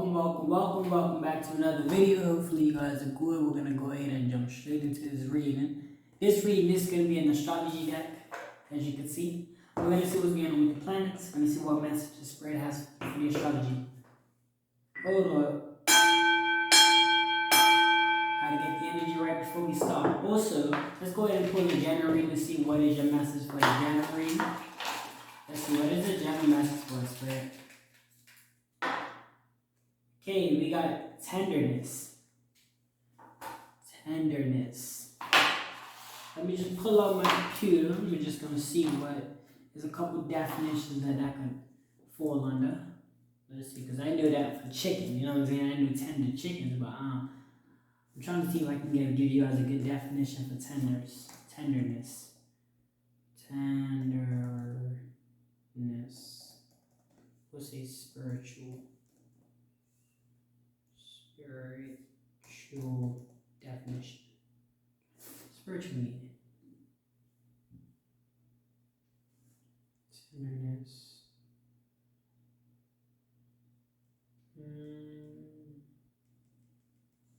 Welcome back to another video. Hopefully you guys are good. We're gonna go ahead and jump straight into this reading. This reading is gonna be an astrology deck, as you can see. We're gonna see what's going on with the planets. We're gonna see what message the spirit has for the astrology. Hold on. Gotta get the energy right before we start. Also, let's go ahead and pull the January to see what is your message for the January. Let's see what is the January message for the spirit. Okay, we got tenderness. Tenderness. Let me just pull out my computer. We're just going to see what, there's a couple definitions that could fall under. Let's see, because I knew that for chicken, you know what I'm saying? I knew tender chickens, but I'm trying to see if I can give you guys a good definition for tenderness. Tenderness. We'll say spiritual definition. Spiritual meaning. Tenderness.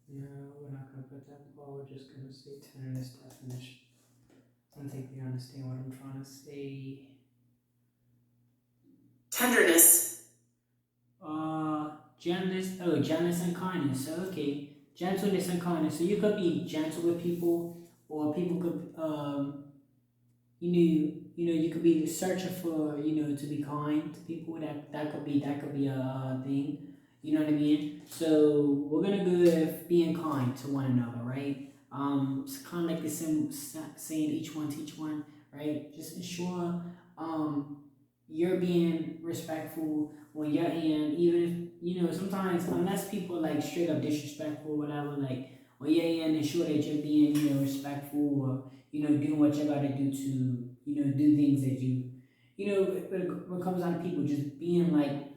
No, we're not going to put that ball. We're just going to say tenderness definition. I don't think you understand what I'm trying to say. Tenderness. Gentleness and kindness. So, okay. Gentleness and kindness. So you could be gentle with people, or people could, you could be searching for, to be kind to people. That could be a thing. You know what I mean? So we're gonna go with being kind to one another, right? It's kind of like the same saying each one teach one, right? Just ensure you're being respectful on your end, even if, sometimes, unless people like straight up disrespectful or whatever, like on your end, ensure that you're being, respectful, or, doing what you gotta do to, do things that when it comes down to people, just being like,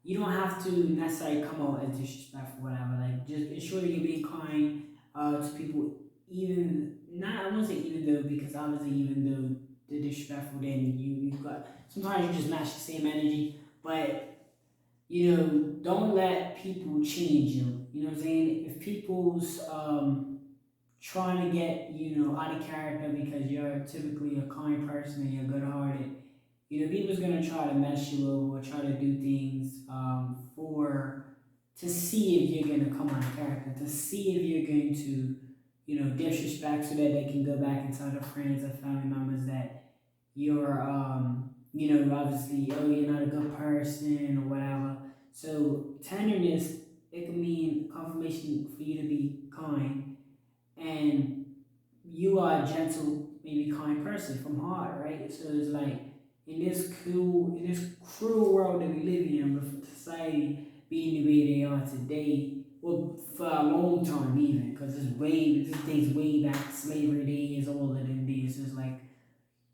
you don't have to necessarily come out as disrespectful, whatever, like, just ensure that you're being kind, to people, I won't say even though, because obviously even though the disrespectful, then you got, sometimes you just match the same energy, but don't let people change you. You know what I'm saying? If people's trying to get out of character because you're typically a kind person and you're good hearted, people's gonna try to mess you over or try to do things to see if you're gonna come out of character, to see if you're going to disrespect, so that they can go back and tell their friends or family members that you're, obviously, oh, you're not a good person or whatever. So tenderness, it can mean confirmation for you to be kind, and you are a gentle, maybe kind person from heart, right? So it's like, in this cruel world that we live in, with society being the way they are today, well, for a long time even, because this dates way back, slavery days, all of them days. It's like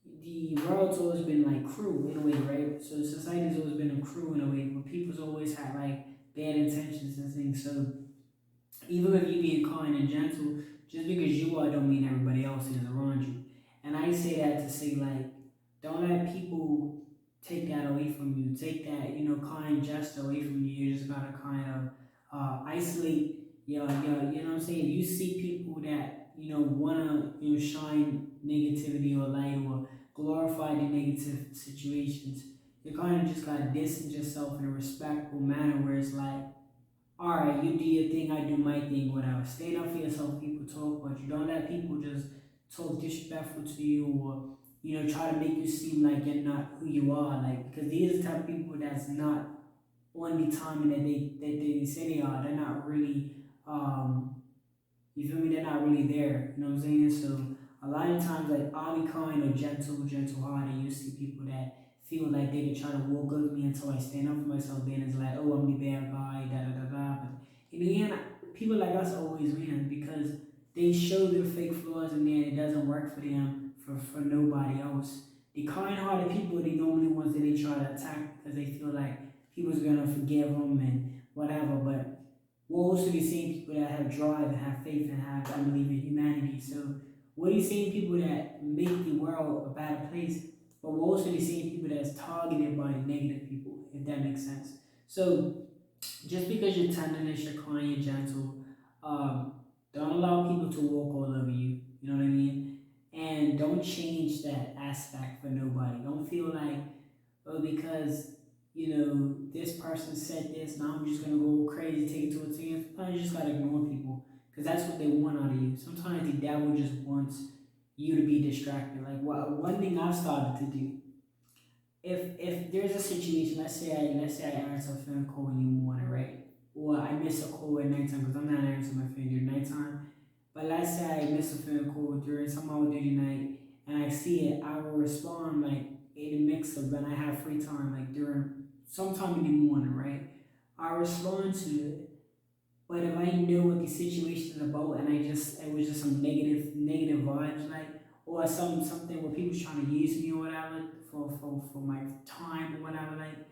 the world's always been like cruel in a way, right? So society's always been a cruel in a way, but people's always had like bad intentions and things. So even if you being kind and gentle, just because you are don't mean everybody else is around you. And I say that to say, like, don't let people take that away from you. Take that, kind gesture away from you. You just gotta kind of isolate your, you know what I'm saying? If you see people that, wanna, shine negativity or light or glorify the negative situations, you kind of just gotta distance yourself in a respectful manner where it's like, alright, you do your thing, I do my thing, whatever. Stand up for yourself, people talk, but you don't let people just talk disrespectful to you, or try to make you seem like you're not who you are, like, because these are the type of people that's not on the timing that they say they are. They're not really, you feel me? They're not really there. You know what I'm saying? So a lot of times, like, I'll be kind or gentle hearted. You see people that feel like they can try to walk over me until I stand up for myself. Then it's like, oh, I'm the bad guy, da da da da. But in the end, people like us always win, because they show their fake flaws, and then it doesn't work for them, for nobody else. The kind-hearted people are the normally ones that they try to attack because they feel like people's gonna forgive them and whatever. But we're also the same people that have drive and have faith and have, I believe, in humanity. So we're the same people that make the world a better place, but we're also the same people that's targeted by the negative people. if that makes sense. So just because you're tenderness, you're kind, you're gentle, don't allow people to walk all over you. You know what I mean? And don't change that aspect for nobody. Don't feel like, oh, because this person said this, now I'm just gonna go crazy, take it to a 10. Sometimes you just gotta ignore people because that's what they want out of you. Sometimes the devil just wants you to be distracted. Like one thing I've started to do, if there's a situation, let's say I answer a phone call in the morning, right? Or I miss a call at nighttime because I'm not answering my phone during nighttime. But let's say I miss a phone call during some hour during the night and I see it, I will respond like in a mix of when I have free time, like during sometime in the morning, right? I respond to it. But if I know what the situation is about and it was just some negative vibes, like, or something where people's trying to use me or whatever for my time or whatever, like,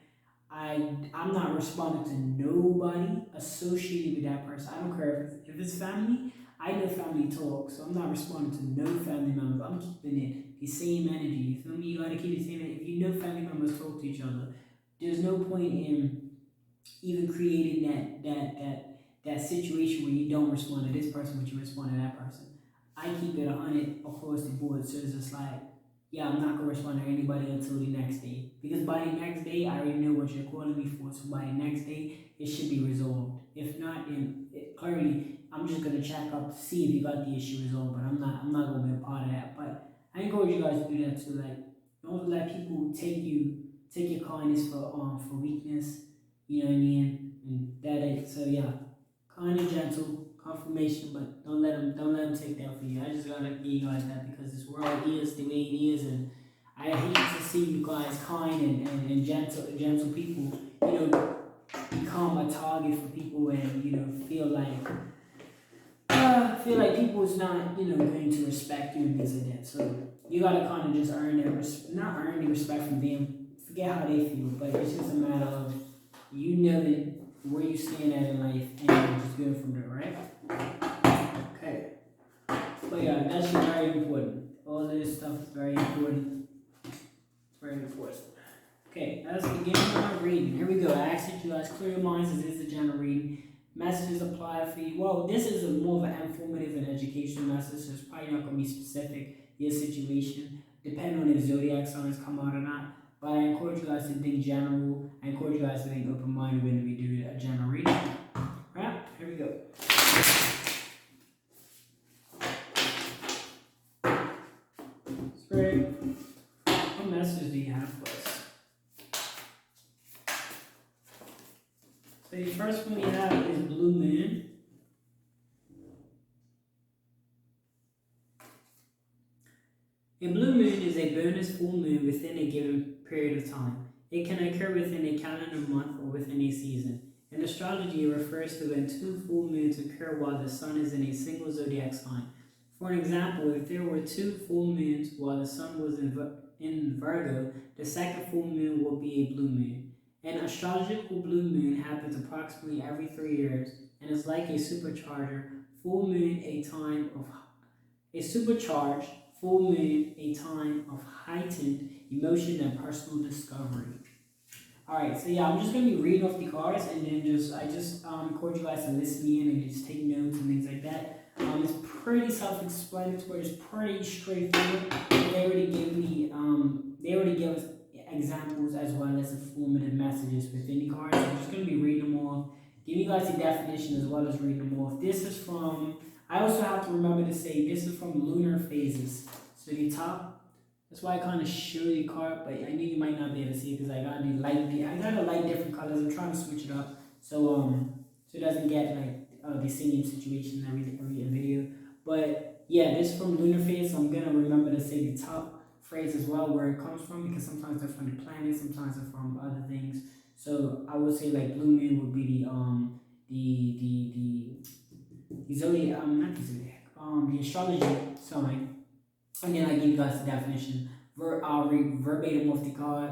I'm not responding to nobody associated with that person. I don't care if it's family. I know family talk, so I'm not responding to no family members. I'm keeping it the same energy. You feel me? You gotta keep the same energy. If you know family members talk to each other, there's no point in even creating that situation where you don't respond to this person, but you respond to that person. I keep it 100 across the board, so it's just like, yeah, I'm not gonna respond to anybody until the next day, because by the next day I already know what you're calling me for. So by the next day it should be resolved. If not, clearly I'm just gonna check up to see if you got the issue resolved, but I'm not gonna be a part of that. But I encourage you guys to do that too. Like, don't let people take your kindness for weakness. You know what I mean? And that is so, yeah. Kind and gentle, confirmation, but don't let them take that for you. I just gotta give you guys that because this world is the way it is, and I hate to see you guys kind and gentle people, become a target for people, and feel like people is not going to respect you and things like that. So you gotta kind of just not earn the respect from them. Forget how they feel, but it's just a matter of that where you stand at in life, and you're just going from there, right? Okay. But yeah, that's very important. All this stuff is very important. It's very important. Okay, let's begin our reading. Here we go. I ask that you guys clear your minds as this is a general reading. Messages apply for you. Well, this is more of an informative and educational message, so it's probably not going to be specific your situation, depending on if zodiac signs come out or not. But I encourage you guys to think general. I encourage you guys to think open-minded when we do a general reading. Alright, here we go. Spirit, what message do you have for us? So the first one we have is Blue Moon. A blue moon is a bonus full moon within a given period of time. It can occur within a calendar month or within a season. In astrology, it refers to when two full moons occur while the sun is in a single zodiac sign. For an example, if there were two full moons while the sun was in Virgo, the second full moon will be a blue moon. An astrological blue moon happens approximately every 3 years and is like a supercharger full moon, a supercharged full moon, a time of heightened emotion and personal discovery. Alright, so yeah, I'm just going to be reading off the cards, and then I just encourage you guys to listen in and just take notes and things like that. It's pretty self-explanatory, it's pretty straightforward. They already give us examples as well as informative messages within the cards. So I'm just going to be reading them off, giving you guys the definition as well as reading them off. This is from, I also have to remember to say, this is from Lunar Phases. So the top, that's why I kind of show the card, but I know you might not be able to see it because I got to light different colors. I'm trying to switch it up so it doesn't get like the same situation every video. But yeah, this is from Lunar Phase, so I'm gonna remember to say the top phrase as well where it comes from, because sometimes they're from the planet, sometimes they're from other things. So I would say like blue moon would be the zodiac, not the zodiac, the astrology sign. And then I give you guys the definition. I'll read verbatim off the card,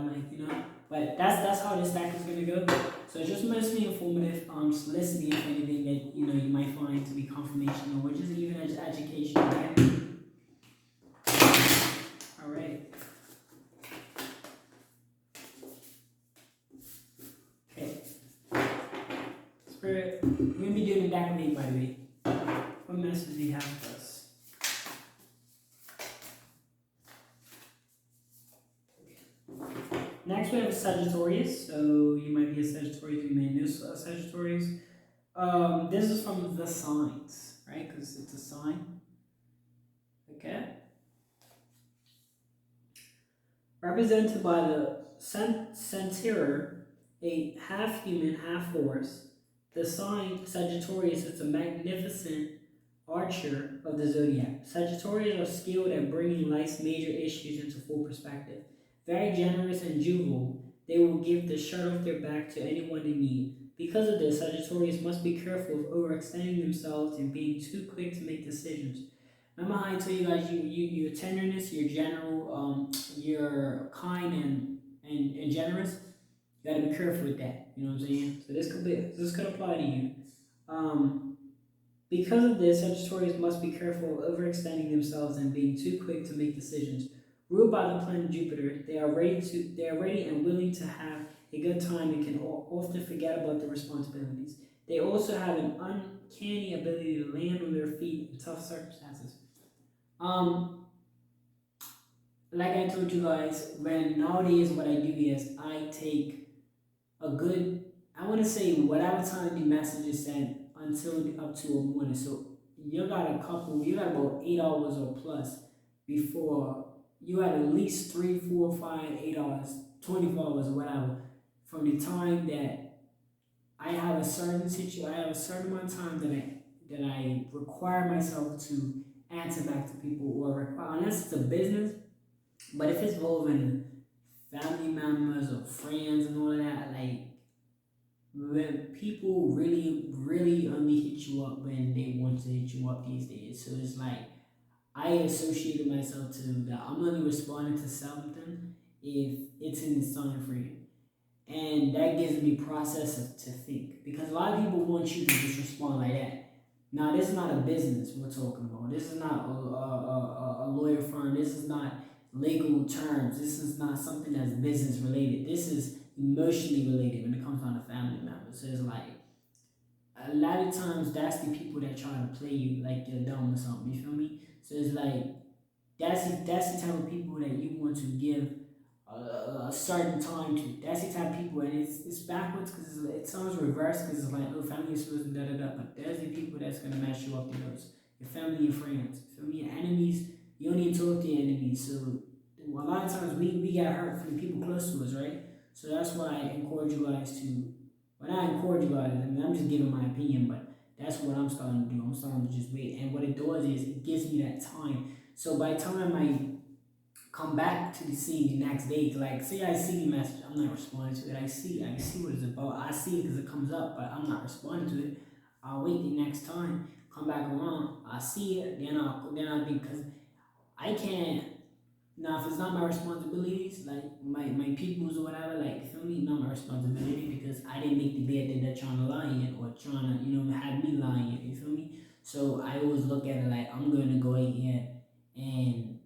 But that's how this deck is gonna go. So it's just mostly informative. Just listen to anything that you might find to be confirmation or just even education. Okay? All right. Spirit. We're going to be doing the back of 8, by the way. What message do you have for us? Next, we have Sagittarius. So you might be a Sagittarius, you may know Sagittarius. This is from the signs, right? Because it's a sign. Okay. Represented by the centaur, a half human, half horse. The sign Sagittarius is a magnificent archer of the zodiac. Sagittarius are skilled at bringing life's major issues into full perspective. Very generous and jovial, they will give the shirt off their back to anyone in need. Because of this, Sagittarius must be careful of overextending themselves and being too quick to make decisions. Remember how I told you guys your tenderness, your general, you're kind and generous? You gotta be careful with that. You know what I'm saying? So this could apply to you. Because of this, Sagittarius must be careful of overextending themselves and being too quick to make decisions. Ruled by the planet Jupiter, they are ready and willing to have a good time and can often forget about their responsibilities. They also have an uncanny ability to land on their feet in tough circumstances. Like I told you guys, nowadays what I do is I take a good, I want to say whatever time the message is sent until up to a morning. So you got about 8 hours or plus before you had at least 3, 4, 5, 8 hours, 24 hours or whatever from the time that I have a certain amount of time that I require myself to answer back to people unless it's a business, but if it's involving family members or friends and all of that, like when people really only hit you up when they want to hit you up these days. So it's like I associated myself to that I'm only responding to something if it's in the time frame. And that gives me process to think. Because a lot of people want you to just respond like that. Now, this is not a business we're talking about. This is not a lawyer firm. This is not legal terms. This is not something that's business related. This is emotionally related when it comes down to family members. So it's like, a lot of times that's the people that try to play you like you're dumb or something. You feel me? So it's like, that's the type of people that you want to give a certain time to. That's the type of people, and it's backwards because it sounds reversed because it's like, oh, family is supposed to da da da, but there's the people that's gonna mess you up the most. Your family, your friends. For me, your enemies, you don't even talk to your enemies. So a lot of times we get hurt from the people close to us, right? So that's why I encourage you guys to. Well, not encourage you guys. I mean, I'm just giving my opinion, but that's what I'm starting to do. I'm starting to just wait, and what it does is it gives me that time. So by the time I come back to the scene the next day, like say I see the message, I'm not responding to it. I see what it's about. I see it because it comes up, but I'm not responding to it. I'll wait the next time, come back around, I see it, then I'll think because I can't. Now, if it's not my responsibilities, like my peoples or whatever, like feel me, not my responsibility because I didn't make the bed that they're trying to lie in or trying to have me lying. You feel me? So I always look at it like I'm going to go ahead and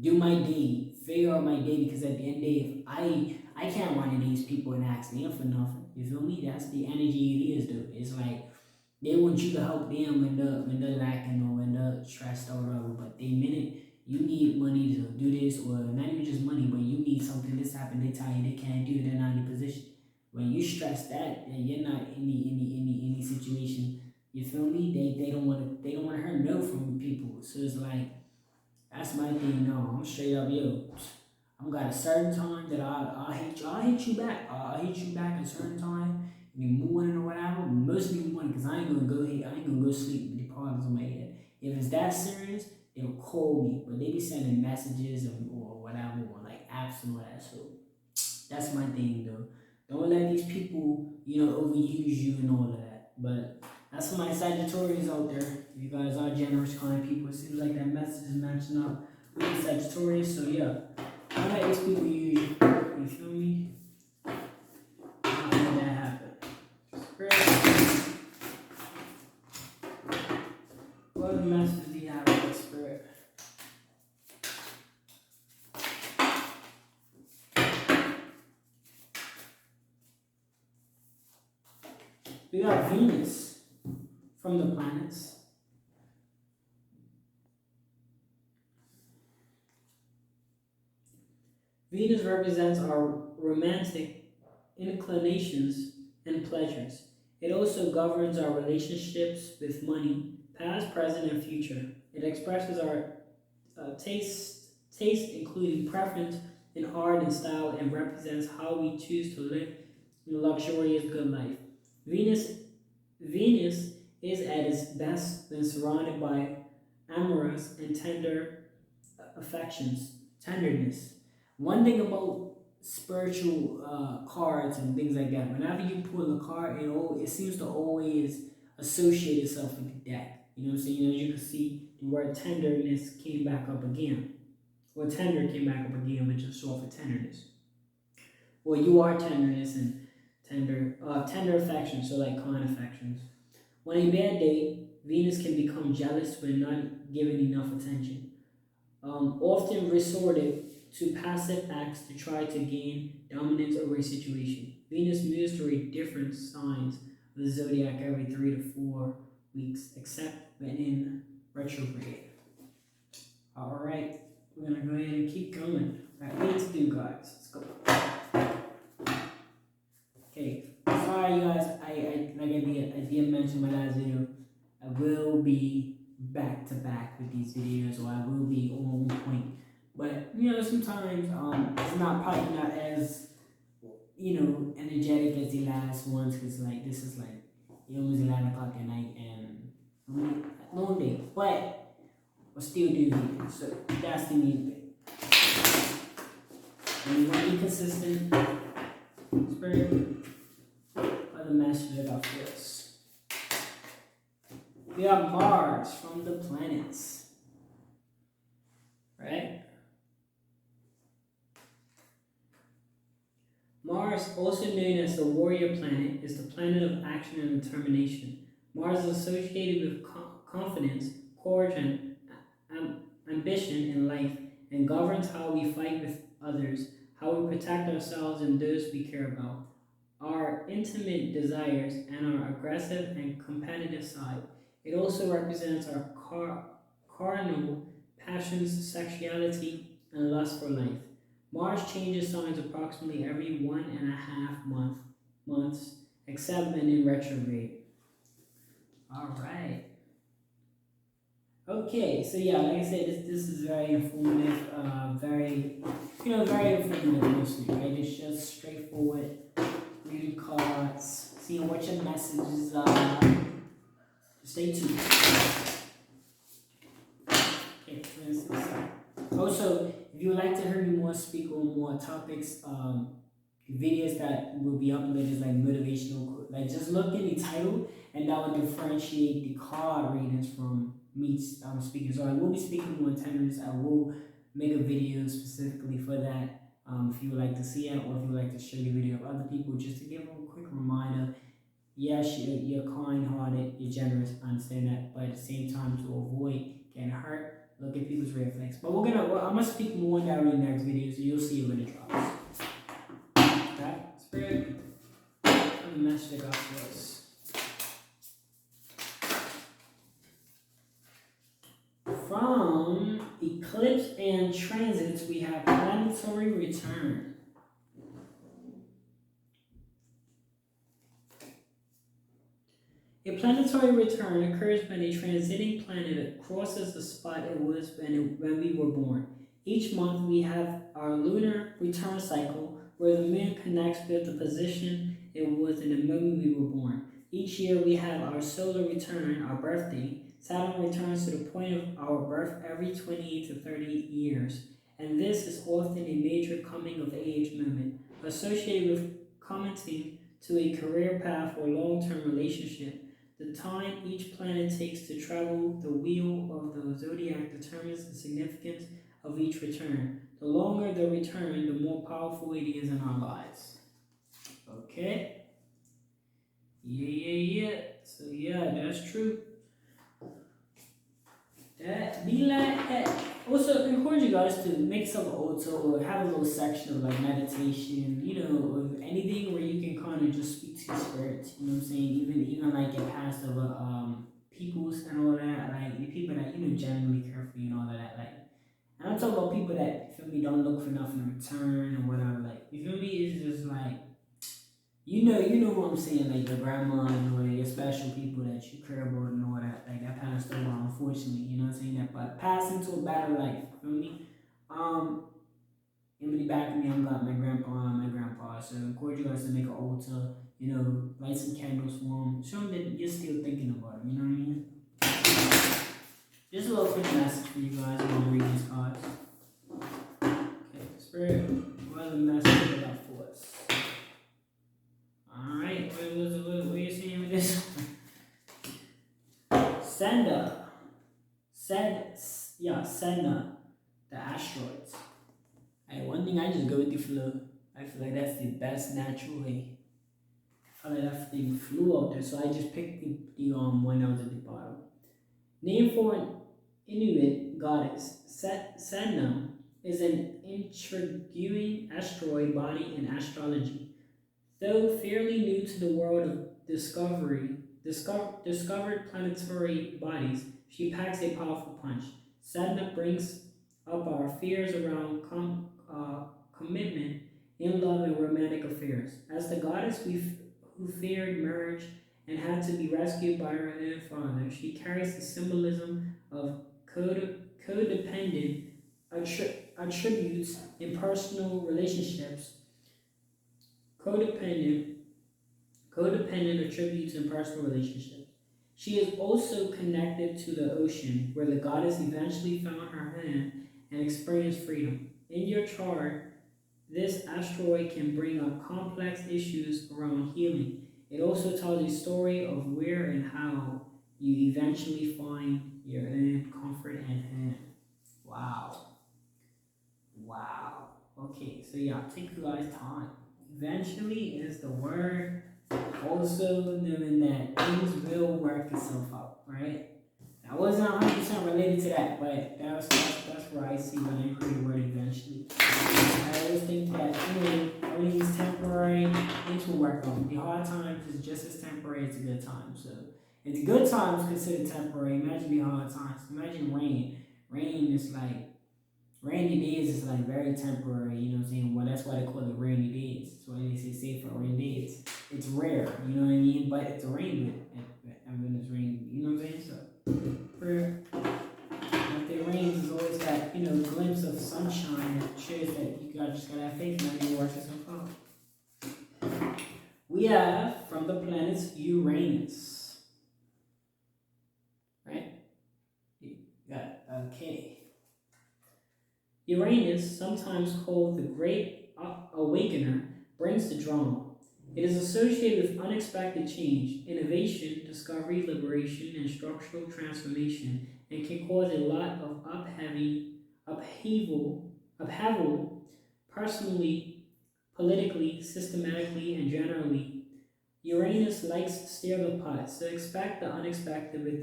do my day, figure out my day, because at the end of the day, if I can't run into these people and ask them for nothing. You feel me? That's the energy it is, dude. It's like they want you to help them when they're lacking or when they're stressed or whatever. But the minute you need money to do this, or not even just money, but you need something this happened, they tell you they can't do it, they're not in a position. When you stress that, then you're not in any situation. You feel me? They don't want to hear no from people. So it's like that's my thing. No, I'm straight up, yo. I'm got a certain time that I'll hit you. I'll hit you back. I'll hit you back at a certain time in the morning or whatever. Mostly in the morning, because I ain't gonna go sleep with the problems in my head. If it's that serious, they'll call me. But they be sending messages or whatever, or like apps and all that. So that's my thing, though. Don't let these people, overuse you and all of that. But that's for my Sagittarius out there. You guys are generous, kind people. It seems like that message is matching up with the Sagittarius. So yeah, don't let these people use you. You feel me? Don't let that happen. Spirit, what message do you have with the Spirit? We got Venus from the planets. Venus represents our romantic inclinations and pleasures. It also governs our relationships with money, past, present, and future. It expresses our taste, including preference in art and style, and represents how we choose to live a luxurious good life. Venus, Venus is at its best when surrounded by amorous and tender affections, tenderness. One thing about spiritual cards and things like that, whenever you pull a card, it seems to always associate itself with the deck. You know what I'm saying? As you can see, the word tenderness came back up again. Or tender came back up again, which is short for tenderness. Well, you are tenderness and tender affection, so like kind affections. On a bad day, Venus can become jealous when not given enough attention. Often resorted to passive acts to try to gain dominance over a situation. Venus moves through different signs of the zodiac every 3 to 4 weeks, except when in retrograde. Alright, we're gonna go ahead and keep going. Alright, what to do, guys? Let's go. Okay, sorry you guys, I did mention my last video, I will be back to back with these videos, or I will be on point. But sometimes it's probably not as energetic as the last ones, because like this is like almost 11 o'clock at night and long day, but we'll still do videos. So that's the main thing. And you want to be consistent. Spirit, other message I got for us. We got Mars from the planets, right? Mars, also known as the warrior planet, is the planet of action and determination. Mars is associated with confidence, courage, and ambition in life, and governs how we fight with others, how we protect ourselves and those we care about, our intimate desires, and our aggressive and competitive side. It also represents our carnal passions, sexuality, and lust for life. Mars changes signs approximately every 1.5 months, except when in retrograde. Alright. Okay, so yeah, like I said, this is very informative, very informative mostly, right? It's just straightforward, reading cards, seeing what your messages are. Stay tuned. Okay, for instance. Also, if you would like to hear me more speak on more topics, videos that will be uploaded is like motivational, like just look in the title and that will differentiate the card readings from me speaking. So I will be speaking more tenderness. I will make a video specifically for that. If you would like to see it, or if you would like to share the video of other people, just to give them a quick reminder. Yes, you're kind-hearted, you're generous, I understand that, but at the same time, to avoid getting hurt, look at people's red flags. But I'm gonna speak more on that in the next video, so you'll see it when it drops. Okay, Spirit, and the message I got for us. From eclipse and transits, we have planetary return. A planetary return occurs when a transiting planet crosses the spot it was when we were born. Each month we have our lunar return cycle, where the moon connects with the position it was in the moment we were born. Each year we have our solar return, our birthday. Saturn returns to the point of our birth every 28 to 30 years, and this is often a major coming of age moment associated with commenting to a career path or long-term relationship. The time each planet takes to travel the wheel of the zodiac determines the significance of each return. The longer the return, the more powerful it is in our lives. Okay? Yeah. So yeah, that's true. That be like that. Also, encourage you guys to make some altar or have a little section of like meditation, of anything where you can kind of just speak to your spirits. You know what I'm saying? Even like get past of peoples and all that, like the people that genuinely care for you and all of that. Like, and I'm talking about people that feel me don't look for nothing in return and whatever. Like, you feel me? It's just like you know what I'm saying, like your grandma and all that, your special people that you care about and all that, like that passed away, unfortunately, you know what I'm saying? That but passed into a better life, feel me? Um, in the back of me, I'm got my grandpa and my grandpa, so encourage you guys to make an altar, light some candles for them, show them that you're still thinking about them, you know what I mean? Just a little quick message for you guys while I'm reading these cards. Okay, Spirit, what are the message you got for us? Alright, what are you saying with this? Senda, the asteroids. Hey, one thing I just go with the flow. I feel like that's the best natural way. I feel like that thing flew out there, so I just picked the one that was at the bottom. Name for an Inuit goddess, Senda is an intriguing asteroid body in astrology. Though fairly new to the world of discovered planetary bodies, she packs a powerful punch. Sadhana brings up our fears around commitment in love and romantic affairs. As the goddess who feared marriage and had to be rescued by her own father, she carries the symbolism of codependent attributes in personal relationships. Codependent Codependent attributes in personal relationships. She is also connected to the ocean, where the goddess eventually found her home and experienced freedom. In your chart, this asteroid can bring up complex issues around healing. It also tells a story of where and how you eventually find your own comfort and home. Wow. Wow. Okay, so yeah, take you guys time. Eventually is the word. Also knowing that things will work itself out, right? I wasn't 100% related to that, but that's where I see when I hear the word eventually. I always think that everything is temporary, things will work out. The hard times is just as temporary as the good times. So if the good times considered temporary, imagine the hard times. Imagine rain. Rain is like rainy days is like very temporary, you know what I'm saying? Well, that's why they call it rainy days. That's why they say safe for rainy days. It's rare, you know what I mean? But it's a rain when it's raining, you know what I'm saying? So, after it rains, there's always that, glimpse of sunshine that shows that you just gotta have faith and everything works itself out. We have from the planets Uranus, right? Okay. Uranus, sometimes called the Great Awakener, brings the drama. It is associated with unexpected change, innovation, discovery, liberation, and structural transformation, and can cause a lot of upheaval, personally, politically, systematically, and generally. Uranus likes to stir the pot, so expect the unexpected with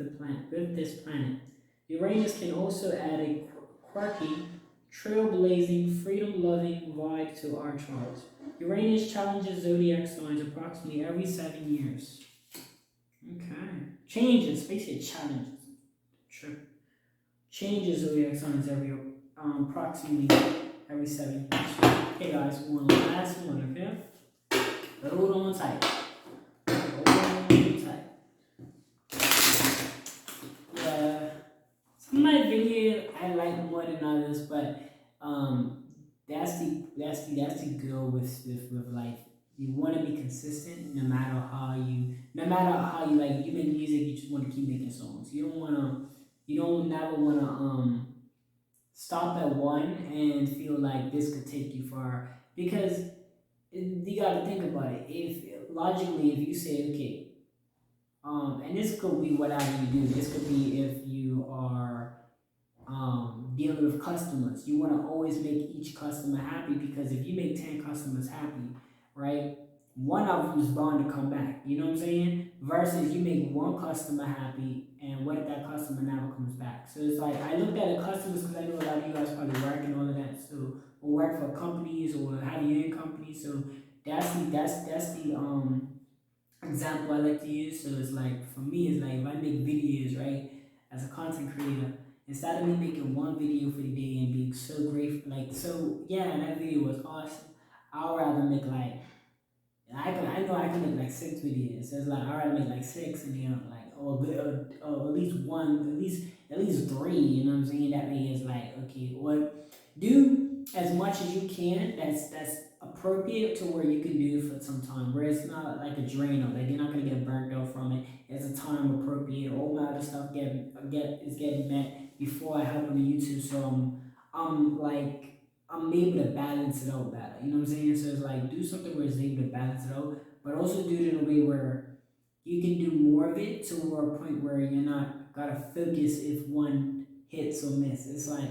this planet. Uranus can also add a quirky, trailblazing, freedom-loving vibe to our charts. Uranus challenges zodiac signs approximately every 7 years. Okay. Changes, basically challenges. Changes zodiac signs approximately every 7 years. Okay guys, one last one, okay? Hold on tight. Some of my video I like more than others, but that's the goal with life. You want to be consistent no matter how you like. You make music, you just want to keep making songs. You don't never want to stop at one and feel like this could take you far because you got to think about it. If logically, if you say okay, and this could be whatever you do. This could be if you are dealing with customers. You want to always make each customer happy because if you make 10 customers happy, right? one of them is bound to come back. You know what I'm saying? Versus you make one customer happy, and what if that customer never comes back? So it's like I looked at the customers because I know a lot of you guys probably work and all of that. So or work for companies or have your own company. So that's the example I like to use. So it's like for me, it's like if I make videos, right, as a content creator, instead of me making one video for the day and being so grateful, like so yeah, that video was awesome. I'd rather make like I know I can make like 6 videos. So it's like I rather make like six and like or at least one, at least three. You know what I'm saying? That way it's like okay, what do as much as you can. That's appropriate to where you can do for some time. Where it's not like a drain or like you're not gonna get burnt out from it. It's a time appropriate. All my other stuff is getting met before I hop on the YouTube. So I'm like I'm able to balance it out better. You know what I'm saying? So it's like do something where it's able to balance it out, but also do it in a way where you can do more of it to a point where you're not gotta focus if one hits or miss. It's like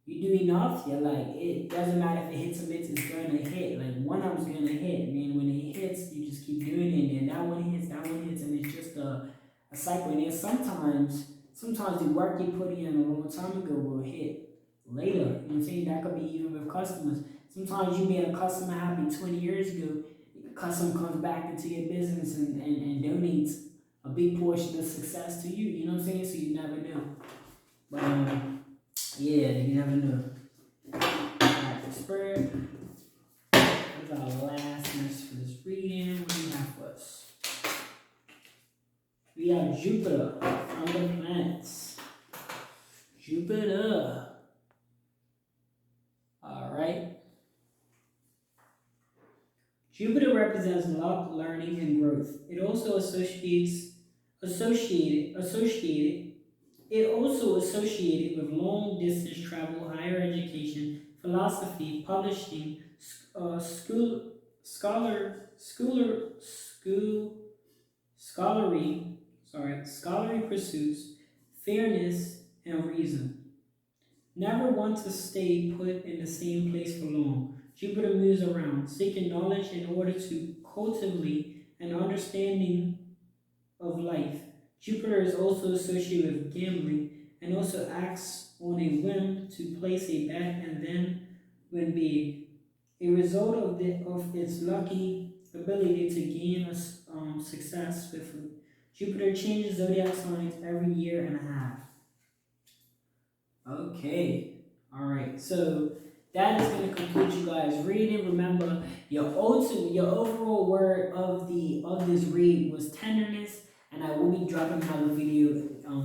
you do enough, you're like it doesn't matter if it hits or misses, it's gonna hit. Like one of them's gonna hit, and then when it hits, you just keep doing it, and that one hits, and it's just a cycle. And then sometimes the work you put in a long time ago will hit later. You know what I'm saying? That could be even with customers. Sometimes you made a customer happy 20 years ago, the customer comes back into your business and donates a big portion of success to you. You know what I'm saying? So you never know. But yeah, you never know. Alright, Spirit, what is our last message for this reading? What do you have for us? We have Jupiter from the planets. Jupiter. Alright. Jupiter represents luck, learning, and growth. It also associated with long distance travel, higher education, philosophy, publishing, scholar, schooler, school, scholarly pursuits, fairness, and reason. Never want to stay put in the same place for long. Jupiter moves around, seeking knowledge in order to cultivate an understanding of life. Jupiter is also associated with gambling and also acts on a whim to place a bet and then win big. A result of its lucky ability to gain success with Jupiter changes zodiac signs every year and a half. Okay. Alright. So that is going to conclude you guys reading. Remember, your overall word of this read was tenderness, and I will be dropping another video,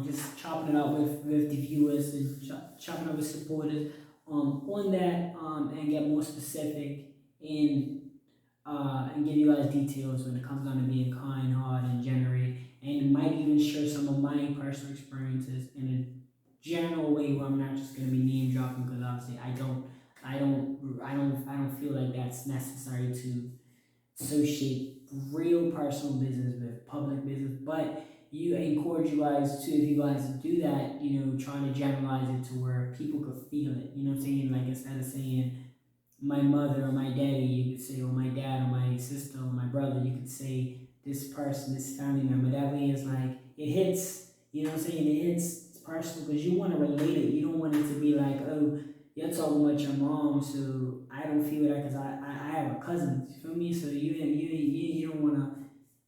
just chopping it up with the viewers and chopping up with supporters, on that, and get more specific in and give you guys details when it comes down to being kind, hard, and generate, and might even share some of my personal experiences in a general way where I'm not just gonna be name dropping because obviously I don't feel like that's necessary to associate real personal business with public business, but you encourage you guys to if you guys do that, trying to generalize it to where people could feel it. You know what I'm saying? Like instead of saying my mother or my daddy, you could say, or my dad or my sister or my brother, you could say this person, this family member. That way it's like, it hits, you know what I'm saying? It hits, it's personal because you want to relate it. You don't want it to be like, oh, you're talking about your mom, so I don't feel that because I have a cousin. You feel me? So you don't want to,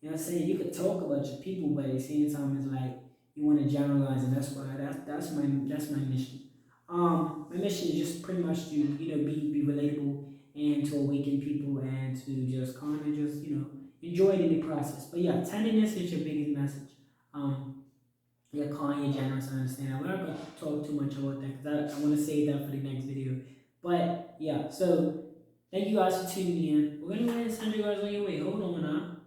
you know what I'm saying? You could talk about your people, but at the same time, it's like, you want to generalize, and that's why that's my mission. My mission is just pretty much to be relatable and to awaken people and to just kind of just enjoy it in the process. But yeah, tenderness is your biggest message. You're kind, you're generous, I understand. We're not gonna talk too much about that because I want to save that for the next video. But yeah, so thank you guys for tuning in. We're gonna go ahead and send you guys on your way. Hold on now.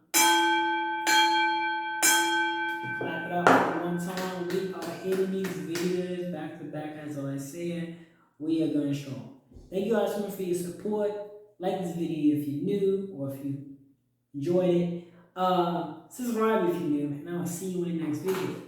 Clap it up for one time. We are hitting these videos back to back, as I was saying. We are going strong. Thank you guys so much for your support. Like this video if you're new or if you enjoyed it. Subscribe if you're new, and I'll see you in the next video.